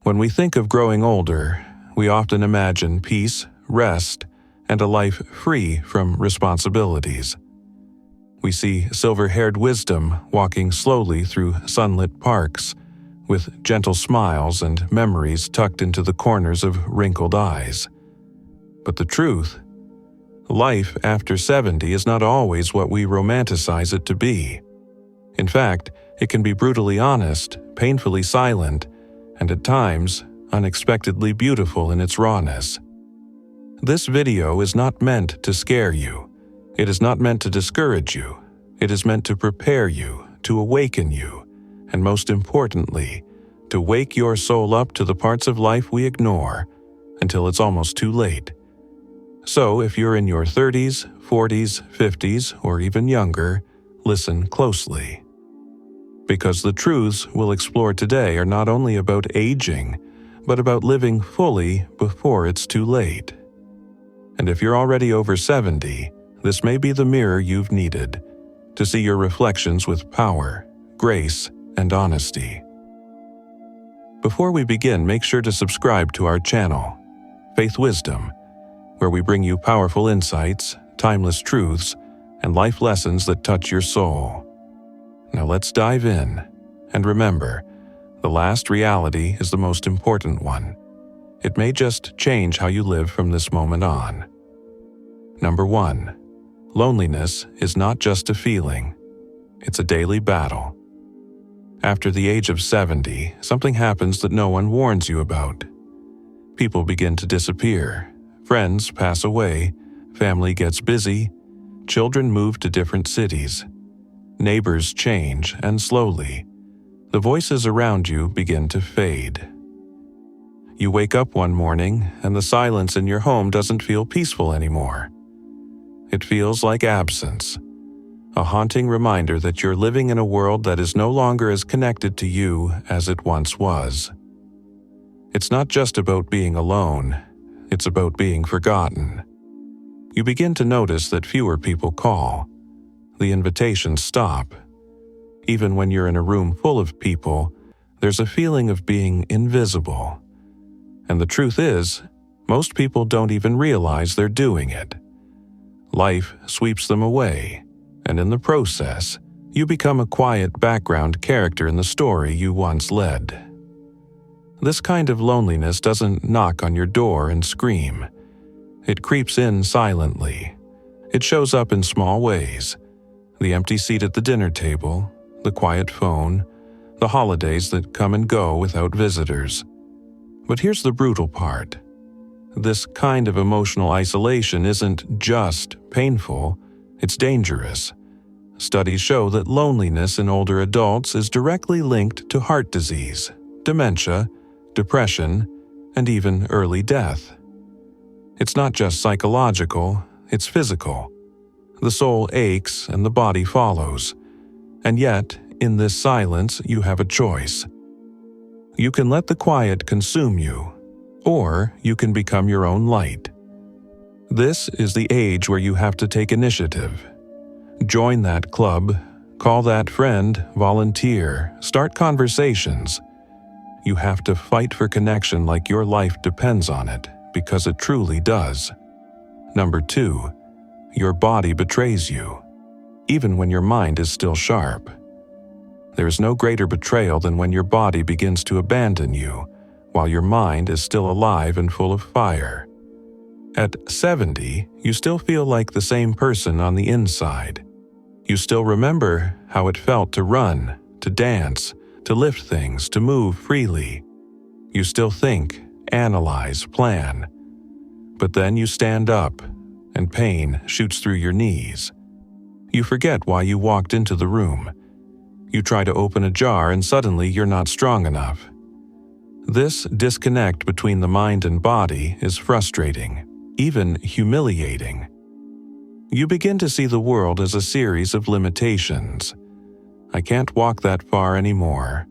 When we think of growing older, we often imagine peace, rest, and a life free from responsibilities. We see silver-haired wisdom walking slowly through sunlit parks, with gentle smiles and memories tucked into the corners of wrinkled eyes. But the truth? Life after 70 is not always what we romanticize it to be. In fact, it can be brutally honest, painfully silent, and at times, unexpectedly beautiful in its rawness. This video is not meant to scare you. It is not meant to discourage you. It is meant to prepare you, to awaken you, and most importantly, to wake your soul up to the parts of life we ignore until it's almost too late. So, if you're in your 30s, 40s, 50s, or even younger, listen closely. Because the truths we'll explore today are not only about aging, but about living fully before it's too late. And if you're already over 70, this may be the mirror you've needed to see your reflections with power, grace, and honesty. Before we begin, make sure to subscribe to our channel, Faith Wisdom, where we bring you powerful insights, timeless truths, and life lessons that touch your soul. Now let's dive in, and remember, the last reality is the most important one. It may just change how you live from this moment on. Number 1. Loneliness is not just a feeling. It's a daily battle. After the age of 70, something happens that no one warns you about. People begin to disappear, friends pass away, family gets busy, children move to different cities. Neighbors change, and slowly, the voices around you begin to fade. You wake up one morning, and the silence in your home doesn't feel peaceful anymore. It feels like absence, a haunting reminder that you're living in a world that is no longer as connected to you as it once was. It's not just about being alone, it's about being forgotten. You begin to notice that fewer people call. The invitations stop. Even when you're in a room full of people, there's a feeling of being invisible. And the truth is, most people don't even realize they're doing it. Life sweeps them away, and in the process, you become a quiet background character in the story you once led. This kind of loneliness doesn't knock on your door and scream. It creeps in silently. It shows up in small ways. The empty seat at the dinner table, the quiet phone, the holidays that come and go without visitors. But here's the brutal part. This kind of emotional isolation isn't just painful, it's dangerous. Studies show that loneliness in older adults is directly linked to heart disease, dementia, depression, and even early death. It's not just psychological, it's physical. The soul aches and the body follows. And yet, in this silence, you have a choice. You can let the quiet consume you, or you can become your own light. This is the age where you have to take initiative. Join that club, call that friend, volunteer, start conversations. You have to fight for connection like your life depends on it, because it truly does. Number 2. Your body betrays you, even when your mind is still sharp. There is no greater betrayal than when your body begins to abandon you, while your mind is still alive and full of fire. At 70, you still feel like the same person on the inside. You still remember how it felt to run, to dance, to lift things, to move freely. You still think, analyze, plan. But then you stand up, and pain shoots through your knees. You forget why you walked into the room. You try to open a jar and suddenly you're not strong enough. This disconnect between the mind and body is frustrating, even humiliating. You begin to see the world as a series of limitations. I can't walk that far anymore.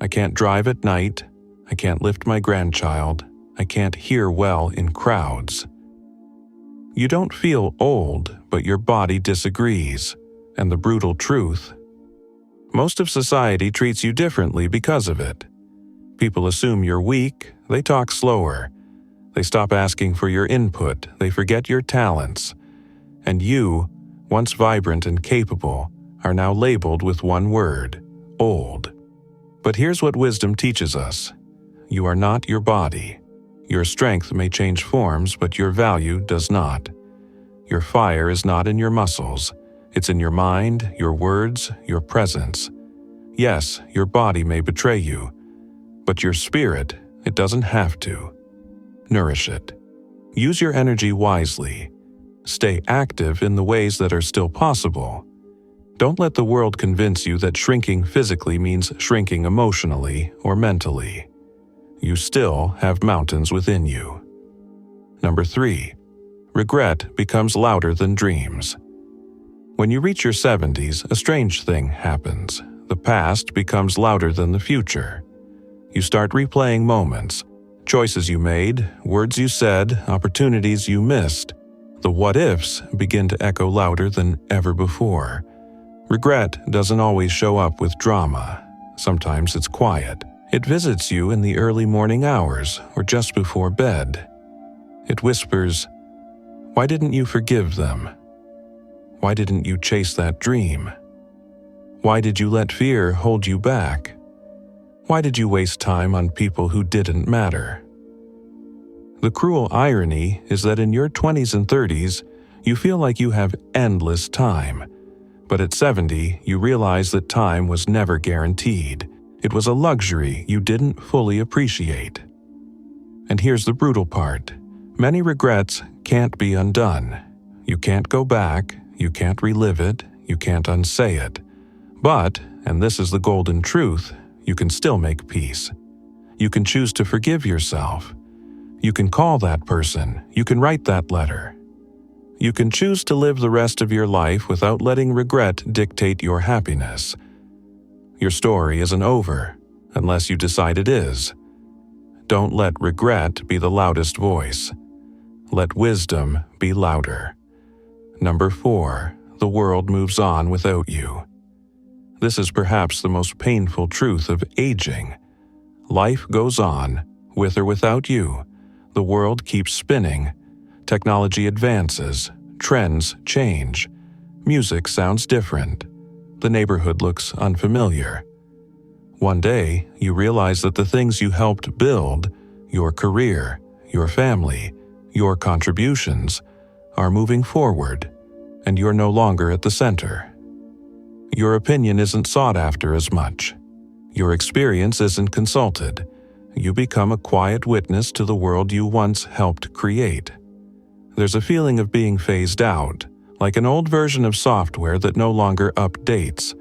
I can't drive at night. I can't lift my grandchild. I can't hear well in crowds. You don't feel old, but your body disagrees. And the brutal truth: most of society treats you differently because of it. People assume you're weak, they talk slower. They stop asking for your input, they forget your talents. And you, once vibrant and capable, are now labeled with one word: old. But here's what wisdom teaches us. You are not your body. Your strength may change forms, but your value does not. Your fire is not in your muscles. It's in your mind, your words, your presence. Yes, your body may betray you, but your spirit, it doesn't have to. Nourish it. Use your energy wisely. Stay active in the ways that are still possible. Don't let the world convince you that shrinking physically means shrinking emotionally or mentally. You still have mountains within you. Number 3. Regret becomes louder than dreams. When you reach your 70s, a strange thing happens. The past becomes louder than the future. You start replaying moments, choices you made, words you said, opportunities you missed. The what-ifs begin to echo louder than ever before. Regret doesn't always show up with drama. Sometimes it's quiet. It visits you in the early morning hours or just before bed. It whispers, "Why didn't you forgive them? Why didn't you chase that dream? Why did you let fear hold you back? Why did you waste time on people who didn't matter?" The cruel irony is that in your 20s and 30s, you feel like you have endless time. But at 70, you realize that time was never guaranteed. It was a luxury you didn't fully appreciate. And here's the brutal part. Many regrets can't be undone. You can't go back, you can't relive it, you can't unsay it. But, and this is the golden truth, you can still make peace. You can choose to forgive yourself. You can call that person, you can write that letter. You can choose to live the rest of your life without letting regret dictate your happiness. Your story isn't over, unless you decide it is. Don't let regret be the loudest voice. Let wisdom be louder. Number 4, the world moves on without you. This is perhaps the most painful truth of aging. Life goes on, with or without you. The world keeps spinning. Technology advances, trends change, music sounds different, the neighborhood looks unfamiliar. One day, you realize that the things you helped build, your career, your family, your contributions, are moving forward, and you're no longer at the center. Your opinion isn't sought after as much. Your experience isn't consulted. You become a quiet witness to the world you once helped create. There's a feeling of being phased out, like an old version of software that no longer updates.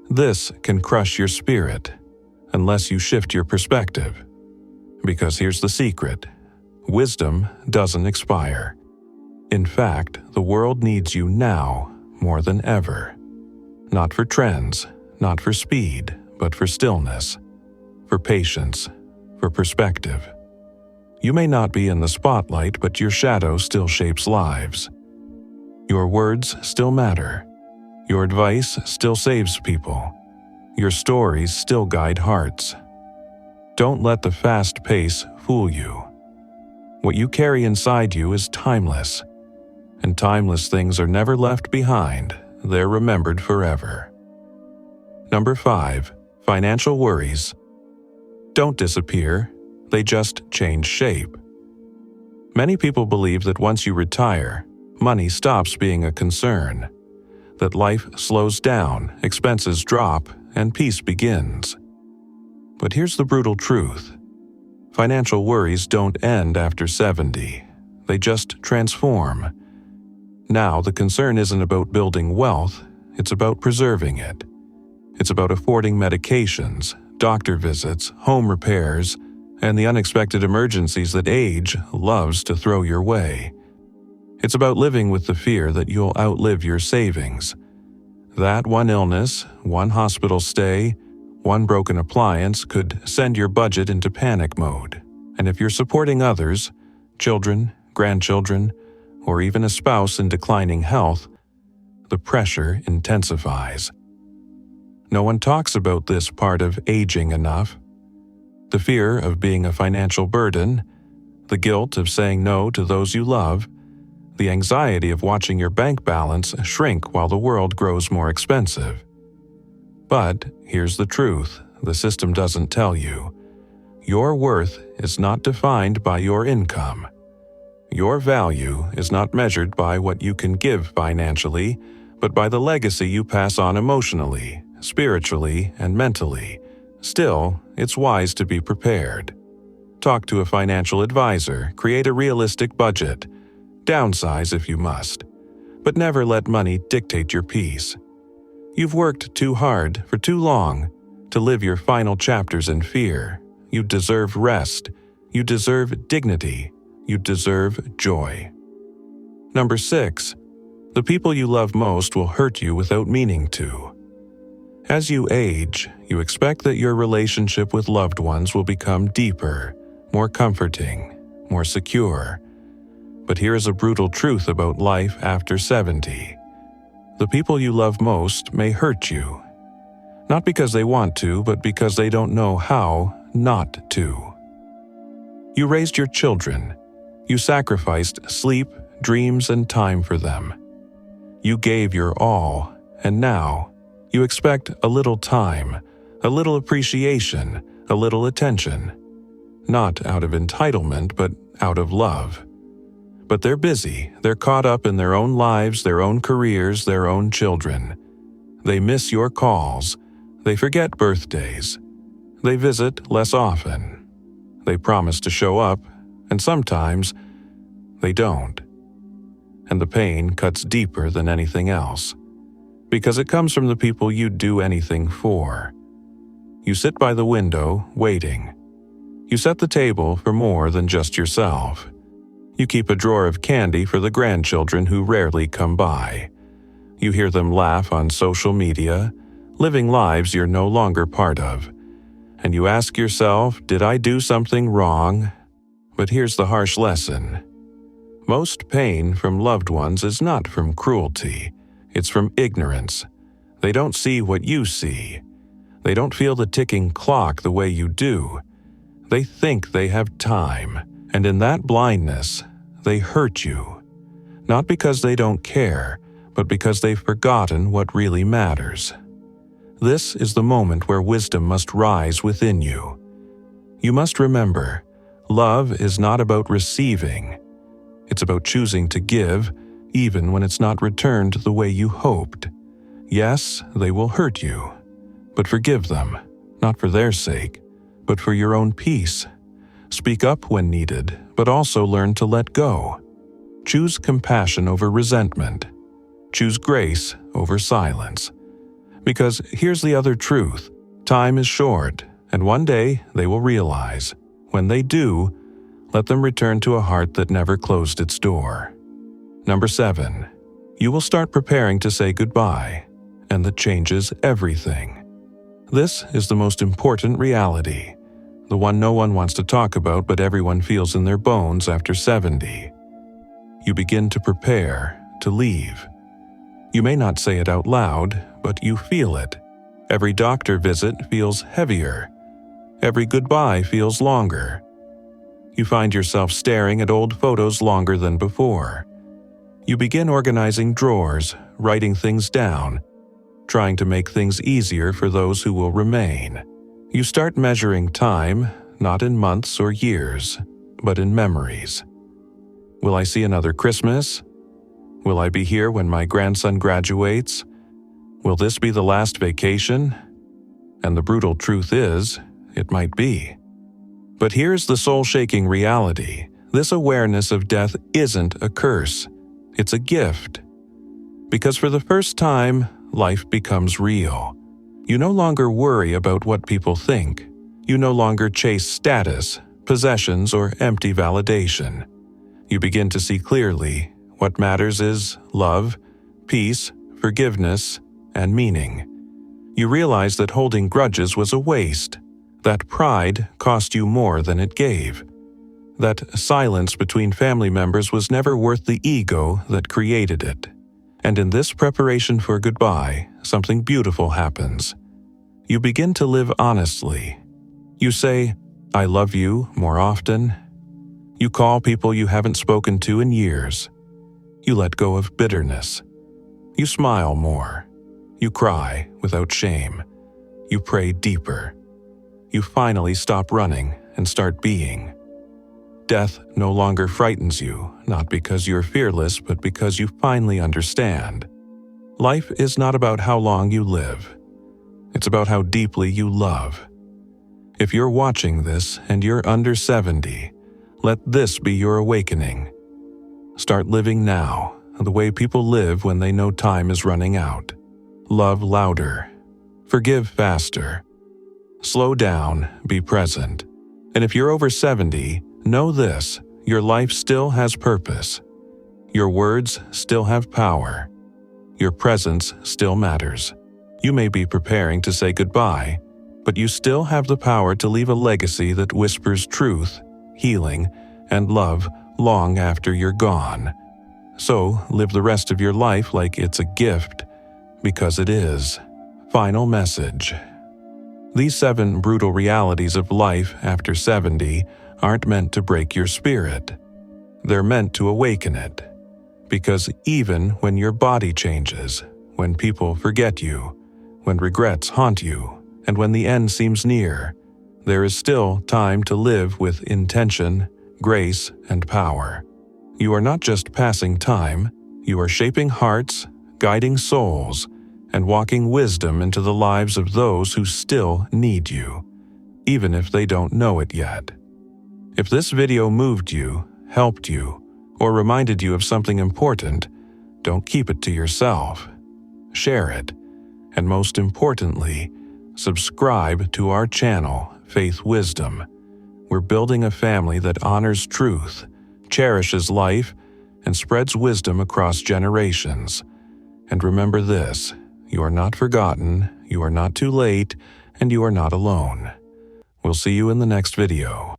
This can crush your spirit, unless you shift your perspective. Because here's the secret: wisdom doesn't expire. In fact, the world needs you now more than ever. Not for trends, not for speed, but for stillness, for patience, for perspective. You may not be in the spotlight, but your shadow still shapes lives. Your words still matter. Your advice still saves people. Your stories still guide hearts. Don't let the fast pace fool you. What you carry inside you is timeless, and timeless things are never left behind. They're remembered forever. Number 5, financial worries don't disappear. They just change shape. Many people believe that once you retire, money stops being a concern, that life slows down, expenses drop, and peace begins. But here's the brutal truth. Financial worries don't end after 70. They just transform. Now, the concern isn't about building wealth, it's about preserving it. It's about affording medications, doctor visits, home repairs, and the unexpected emergencies that age loves to throw your way. It's about living with the fear that you'll outlive your savings. That one illness, one hospital stay, one broken appliance could send your budget into panic mode. And if you're supporting others, children, grandchildren, or even a spouse in declining health, the pressure intensifies. No one talks about this part of aging enough. the fear of being a financial burden, the guilt of saying no to those you love, the anxiety of watching your bank balance shrink while the world grows more expensive. But here's the truth the system doesn't tell you. Your worth is not defined by your income. Your value is not measured by what you can give financially, but by the legacy you pass on emotionally, spiritually, and mentally. Still, it's wise to be prepared. Talk to a financial advisor, create a realistic budget, downsize if you must, but never let money dictate your peace. You've worked too hard for too long to live your final chapters in fear. You deserve rest. You deserve dignity. You deserve joy. Number 6. The people you love most will hurt you without meaning to. As you age, you expect that your relationship with loved ones will become deeper, more comforting, more secure. But here is a brutal truth about life after 70. The people you love most may hurt you. Not because they want to, but because they don't know how not to. You raised your children. You sacrificed sleep, dreams, and time for them. You gave your all, and now you expect a little time, a little appreciation, a little attention. Not out of entitlement, but out of love. But they're busy. They're caught up in their own lives, their own careers, their own children. They miss your calls. They forget birthdays. They visit less often. They promise to show up, and sometimes they don't. And the pain cuts deeper than anything else, because it comes from the people you'd do anything for. You sit by the window, waiting. You set the table for more than just yourself. You keep a drawer of candy for the grandchildren who rarely come by. You hear them laugh on social media, living lives you're no longer part of. And you ask yourself, did I do something wrong? But here's the harsh lesson. Most pain from loved ones is not from cruelty. It's from ignorance. They don't see what you see. They don't feel the ticking clock the way you do. They think they have time, and in that blindness, they hurt you. Not because they don't care, but because they've forgotten what really matters. This is the moment where wisdom must rise within you. You must remember, love is not about receiving. It's about choosing to give, even when it's not returned the way you hoped. Yes, they will hurt you, but forgive them, not for their sake, but for your own peace. Speak up when needed, but also learn to let go. Choose compassion over resentment. Choose grace over silence. Because here's the other truth. Time is short, and one day they will realize. When they do, let them return to a heart that never closed its door. Number 7. You will start preparing to say goodbye, and that changes everything. This is the most important reality, the one no one wants to talk about but everyone feels in their bones after 70. You begin to prepare to leave. You may not say it out loud, but you feel it. Every doctor visit feels heavier. Every goodbye feels longer. You find yourself staring at old photos longer than before. You begin organizing drawers, writing things down, trying to make things easier for those who will remain. You start measuring time, not in months or years, but in memories. Will I see another Christmas? Will I be here when my grandson graduates? Will this be the last vacation? And the brutal truth is, it might be. But here's the soul-shaking reality. This awareness of death isn't a curse. It's a gift. Because for the first time, life becomes real. You no longer worry about what people think. You no longer chase status, possessions, or empty validation. You begin to see clearly what matters is love, peace, forgiveness, and meaning. You realize that holding grudges was a waste. That pride cost you more than it gave. That silence between family members was never worth the ego that created it. And in this preparation for goodbye, something beautiful happens. You begin to live honestly. You say, I love you more often. You call people you haven't spoken to in years. You let go of bitterness. You smile more. You cry without shame. You pray deeper. You finally stop running and start being. Death no longer frightens you, not because you're fearless, but because you finally understand. Life is not about how long you live. It's about how deeply you love. If you're watching this and you're under 70, let this be your awakening. Start living now, the way people live when they know time is running out. Love louder. Forgive faster. Slow down, be present. And if you're over 70, know this: your life still has purpose. Your words still have power. Your presence still matters. You may be preparing to say goodbye, but you still have the power to leave a legacy that whispers truth, healing, and love long after you're gone. So live the rest of your life like it's a gift, because it is. Final message. These 7 brutal realities of life after 70 aren't meant to break your spirit. They're meant to awaken it. Because even when your body changes, when people forget you, when regrets haunt you, and when the end seems near, there is still time to live with intention, grace, and power. You are not just passing time, you are shaping hearts, guiding souls, and walking wisdom into the lives of those who still need you, even if they don't know it yet. If this video moved you, helped you, or reminded you of something important, don't keep it to yourself. Share it, and most importantly, subscribe to our channel, Faith Wisdom. We're building a family that honors truth, cherishes life, and spreads wisdom across generations. And remember this: you are not forgotten, you are not too late, and you are not alone. We'll see you in the next video.